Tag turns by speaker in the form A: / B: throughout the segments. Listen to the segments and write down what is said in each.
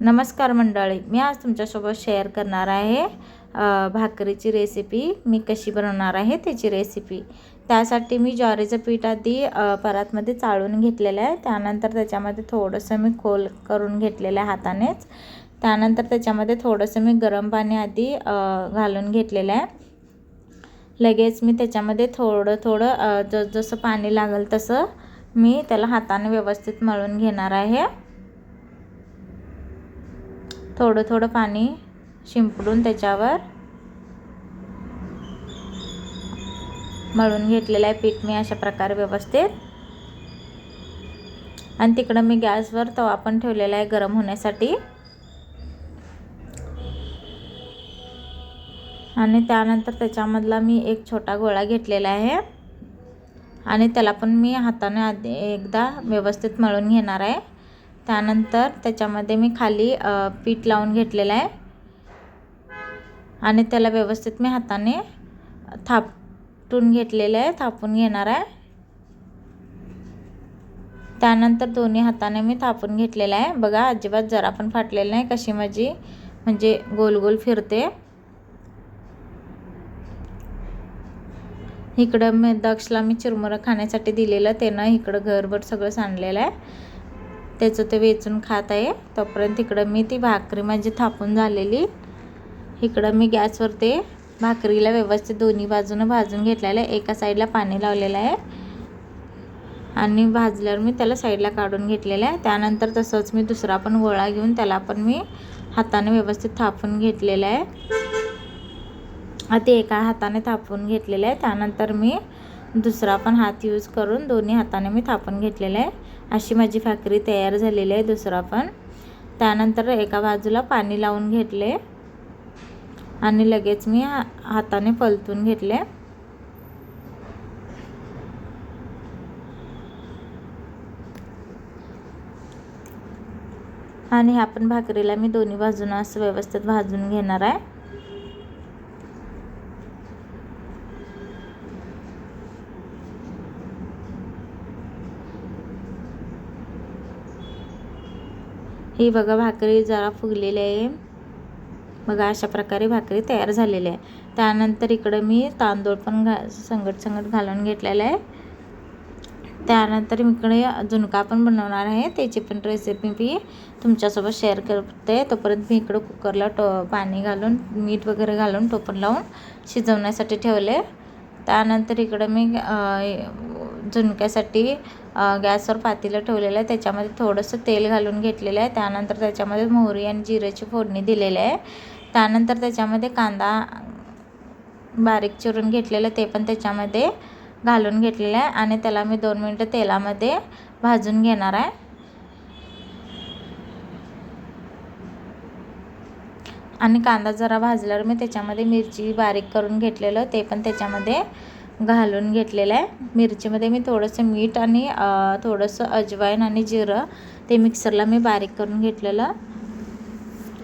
A: नमस्कार मंडळी, मी आज तुमच्यासोबत शेअर करणार आहे भाकरीची रेसिपी. मी कशी बनवणार आहे त्याची रेसिपी. त्यासाठी मी ज्वारीचं पीठ आधी परातमध्ये चाळून घेतलेलं आहे. त्यानंतर त्याच्यामध्ये थोडंसं मी खोल करून घेतलेलं आहे हातानेच. त्यानंतर त्याच्यामध्ये थोडंसं मी गरम पाणी आधी घालून घेतलेलं आहे. लगेच मी त्याच्यामध्ये थोडं जसं पाणी लागेल तसं मी त्याला हाताने व्यवस्थित मळून घेणार आहे. थोडं पाणी शिंपडून त्याच्यावर मळून घेतलेलं आहे पीठ मी अशा प्रकारे व्यवस्थित. आणि तिकडं मी गॅसवर तवा पण ठेवलेला आहे गरम होण्यासाठी. आणि त्यानंतर त्याच्यामधला मी एक छोटा गोळा घेतलेला आहे आणि त्याला पण मी हाताने आधी एकदा व्यवस्थित मळून घेणार आहे. त्यानंतर त्याच्यामध्ये मी खाली पीठ लावून घेतलेलं आहे आणि त्याला व्यवस्थित मी हाताने थापून घेणार आहे. त्यानंतर दोन्ही हाताने मी थापून घेतलेलं आहे. बघा, अजिबात जरा पण फाटलेलं नाही. कशी माझी म्हणजे गोल गोल फिरते. इकडं मी दक्षला मी चिरमुरं खाण्यासाठी दिलेलं, त्यानं इकडं घरभर सगळं सांडलेलं आहे. त्याचं ते वेचून खात आहे. तोपर्यंत इकडं मी ती भाकरी माझी थापून झालेली, इकडं मी गॅसवर ते भाकरीला व्यवस्थित दोन्ही बाजूनं भाजून घेतलेलं आहे. एका साईडला पाणी लावलेलं आहे आणि भाजल्यावर मी त्याला साईडला काढून घेतलेलं आहे. त्यानंतर तसंच मी दुसरा पण गोळा घेऊन त्याला पण मी हाताने व्यवस्थित थापून घेतलेलं आहे. ते एका हाताने थापून घेतलेलं आहे. त्यानंतर मी दुसरा पण हात यूज करून दोन्ही हाताने मी थापून घेतलेलं आहे. अशी माझी भाकरी तयार झालेली आहे. दुसरा पण त्यानंतर एका बाजूला पाणी लावून घेतले आणि लगेच मी हाताने पलटून घेतले. आणि ह्या पण भाकरीला मी दोन्ही बाजूनं असं व्यवस्थित भाजून घेणार आहे. ही बघा, भाकरी जरा फुगलेली आहे. बघा, अशा प्रकारे भाकरी तयार झालेली आहे. त्यानंतर इकडं मी तांदूळ पण संगट घालून घेतलेला आहे. त्यानंतर इकडे झुणका पण बनवणार आहे. त्याची पण रेसिपी मी तुमच्यासोबत शेअर करते. तोपर्यंत मी इकडं कुकरला पाणी घालून मीठ वगैरे घालून टोपण लावून शिजवण्यासाठी ठेवले. त्यानंतर इकडं मी झुणक्यासाठी गॅसवर पातेलं ठेवलेलं आहे. त्याच्यामध्ये थोडंसं तेल घालून घेतलेलं आहे. त्यानंतर त्याच्यामध्ये मोहरी आणि जिऱ्याची फोडणी दिलेली आहे. त्यानंतर त्याच्यामध्ये कांदा बारीक चिरून घेतलेलं ते पण त्याच्यामध्ये घालून घेतलेलं आहे आणि त्याला मी 2 मिनिटं तेलामध्ये भाजून घेणार आहे. आणि कांदा जरा भाजल्यावर मी त्याच्यामध्ये मिरची बारीक करून घेतलेलं ते पण त्याच्यामध्ये घालून घेतलेलं आहे. मिरचीमध्ये मी थोडंसं मीठ आणि थोडंसं अजवाईन आणि जिरं ते मिक्सरला मी बारीक करून घेतलेलं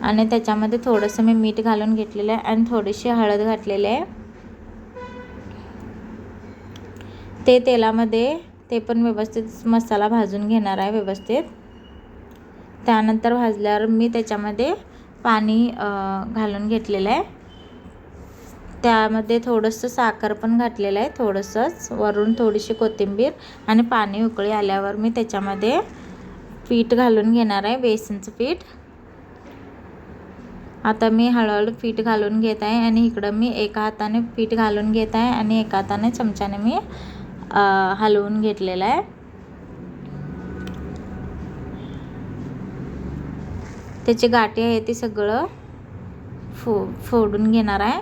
A: आणि त्याच्यामध्ये थोडंसं मी मीठ घालून घेतलेलं आहे आणि थोडीशी हळद घातलेली आहे. ते तेलामध्ये ते पण व्यवस्थित मसाला भाजून घेणार आहे व्यवस्थित. त्यानंतर भाजल्यावर मी त्याच्यामध्ये पाणी घालून घेतलेलं आहे. त्यामध्ये थोडंसं साखर पण घातलेलं आहे, थोडंसंच वरून थोडीशी कोथिंबीर आणि पाणी उकळी आल्यावर मी त्याच्यामध्ये पीठ घालून घेणार आहे, बेसनचं पीठ. आता मी हळूहळू पीठ घालून घेत आहे आणि इकडं मी एका हाताने पीठ घालून घेत आहे आणि एका हाताने चमच्याने मी हलवून घेतलेलं आहे. त्याची गाठी आहे ती सगळं फोडून घेणार आहे.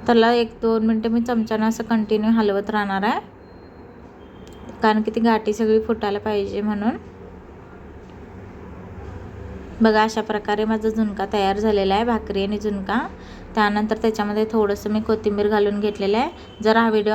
A: त्याला 1-2 मिनटं मी चमच्यानं असं कंटिन्यू हलवत राहणार आहे, कारण की ती गाठी सगळी फुटायला पाहिजे म्हणून. बघा, अशा प्रकारे माझा झुणका तयार झालेला आहे, भाकरी आणि झुणका. त्यानंतर त्याच्यामध्ये थोडंसं मी कोथिंबीर घालून घेतलेलं आहे. जर हा व्हिडिओ